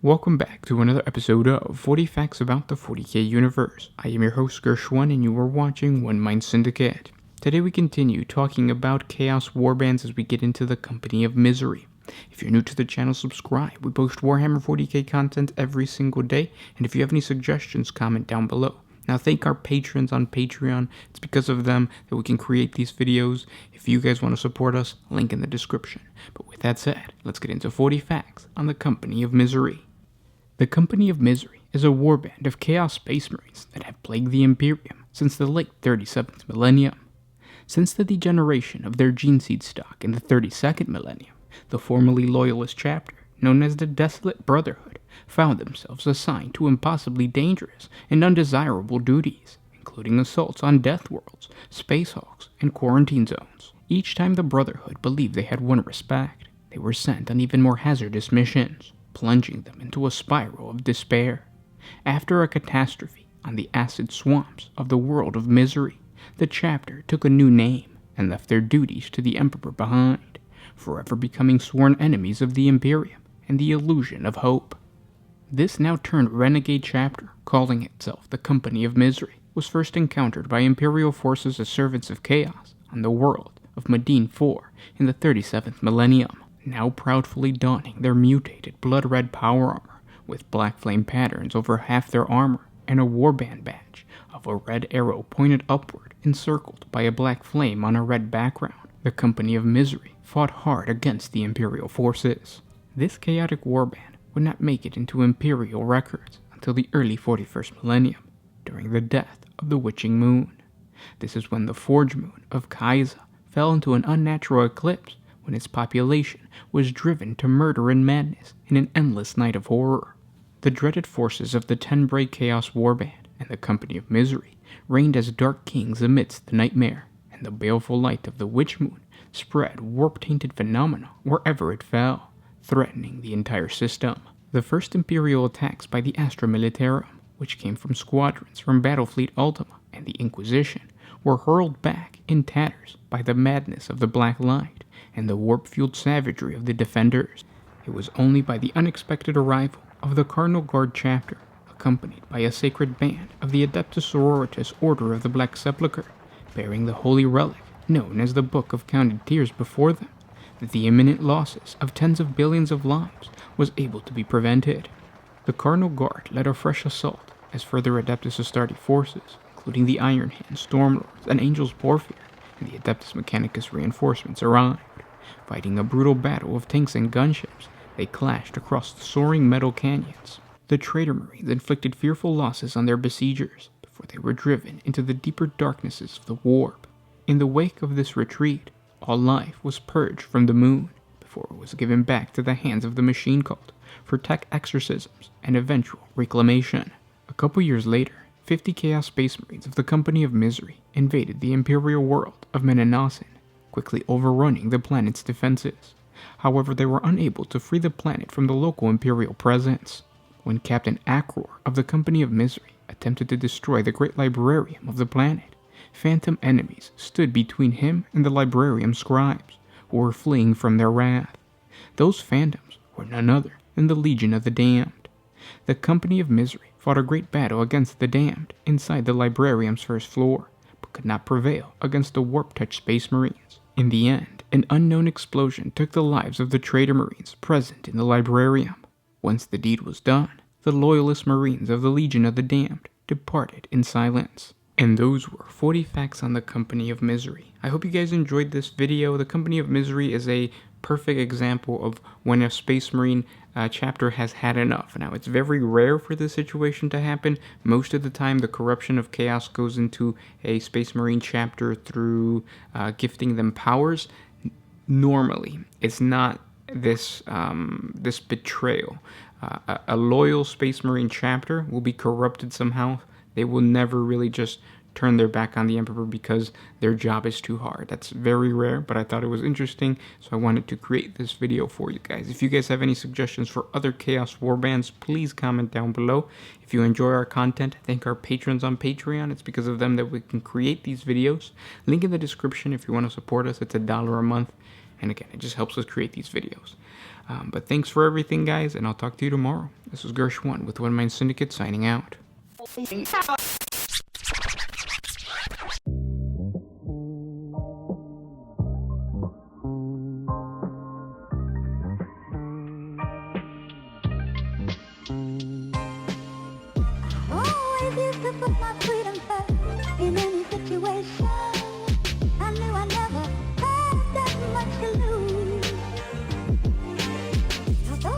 Welcome back to another episode of 40 Facts About the 40K Universe. I am your host Gershwin and you are watching OneMindSyndicate. Today we continue talking about Chaos Warbands as we get into the Company of Misery. If you're new to the channel, subscribe. We post Warhammer 40K content every single day, and if you have any suggestions, comment down below. Now thank our patrons on Patreon. It's because of them that we can create these videos. If you guys want to support us, link in the description. But with that said, let's get into 40 facts on the Company of Misery. The Company of Misery is a warband of Chaos Space Marines that have plagued the Imperium since the late 37th millennium. Since the degeneration of their gene seed stock in the 32nd millennium, the formerly loyalist chapter, known as the Desolate Brotherhood, found themselves assigned to impossibly dangerous and undesirable duties, including assaults on death worlds, space hulks, and quarantine zones. Each time the Brotherhood believed they had won respect, they were sent on even more hazardous missions, plunging them into a spiral of despair. After a catastrophe on the acid swamps of the world of misery, the chapter took a new name and left their duties to the Emperor behind, forever becoming sworn enemies of the Imperium and the illusion of hope. This now turned renegade chapter, calling itself the Company of Misery, was first encountered by Imperial forces as servants of chaos on the world of Medine IV in the 37th millennium, now proudly donning their mutated blood-red power armor with black flame patterns over half their armor and a warband badge of a red arrow pointed upward encircled by a black flame on a red background. The Company of Misery fought hard against the Imperial forces. This chaotic warband would not make it into Imperial records until the early 41st millennium, during the death of the Witching Moon. This is when the Forge Moon of Kaiza fell into an unnatural eclipse, when its population was driven to murder and madness in an endless night of horror. The dreaded forces of the Tenbray Chaos Warband and the Company of Misery reigned as dark kings amidst the nightmare, and the baleful light of the Witch Moon spread warp-tainted phenomena wherever it fell, threatening the entire system. The first Imperial attacks by the Astra Militarum, which came from squadrons from Battlefleet Ultima and the Inquisition, were hurled back in tatters by the madness of the Black Light and the warp-fueled savagery of the Defenders. It was only by the unexpected arrival of the Cardinal Guard chapter, accompanied by a sacred band of the Adeptus Sororitas Order of the Black Sepulchre, bearing the holy relic known as the Book of Counted Tears before them, that the imminent losses of tens of billions of lives was able to be prevented. The Cardinal Guard led a fresh assault as further Adeptus Astartes forces, including the Iron Hands, Stormlords, and Angels Porphyr, and the Adeptus Mechanicus reinforcements arrived. Fighting a brutal battle of tanks and gunships, they clashed across the soaring metal canyons. The Traitor Marines inflicted fearful losses on their besiegers before they were driven into the deeper darknesses of the warp. In the wake of this retreat, all life was purged from the moon before it was given back to the hands of the machine cult for tech exorcisms and eventual reclamation. A couple years later, 50 Chaos Space Marines of the Company of Misery invaded the Imperial world of Menanosin, quickly overrunning the planet's defenses. However, they were unable to free the planet from the local Imperial presence. When Captain Akror of the Company of Misery attempted to destroy the Great Librarium of the planet, phantom enemies stood between him and the Librarium scribes, who were fleeing from their wrath. Those phantoms were none other than the Legion of the Damned. The Company of Misery fought a great battle against the Damned inside the Librarium's first floor, but could not prevail against the warp-touched Space Marines. In the end, an unknown explosion took the lives of the Traitor Marines present in the Librarium. Once the deed was done, the loyalist Marines of the Legion of the Damned departed in silence. And those were 40 facts on the Company of Misery. I hope you guys enjoyed this video. The Company of Misery is a perfect example of when a Space Marine chapter has had enough. Now, it's very rare for this situation to happen. Most of the time, the corruption of chaos goes into a Space Marine chapter through gifting them powers. Normally, it's not this this betrayal. A loyal Space Marine chapter will be corrupted somehow. They will never really just turn their back on the Emperor because their job is too hard. That's very rare, but I thought it was interesting, so I wanted to create this video for you guys. If you guys have any suggestions for other Chaos Warbands, please comment down below. If you enjoy our content, thank our patrons on Patreon. It's because of them that we can create these videos. Link in the description if you want to support us. It's $1 a month. And again, it just helps us create these videos. But thanks for everything, guys, and I'll talk to you tomorrow. This is Gersh1 with OneMindSyndicate signing out. Oh, if you could put my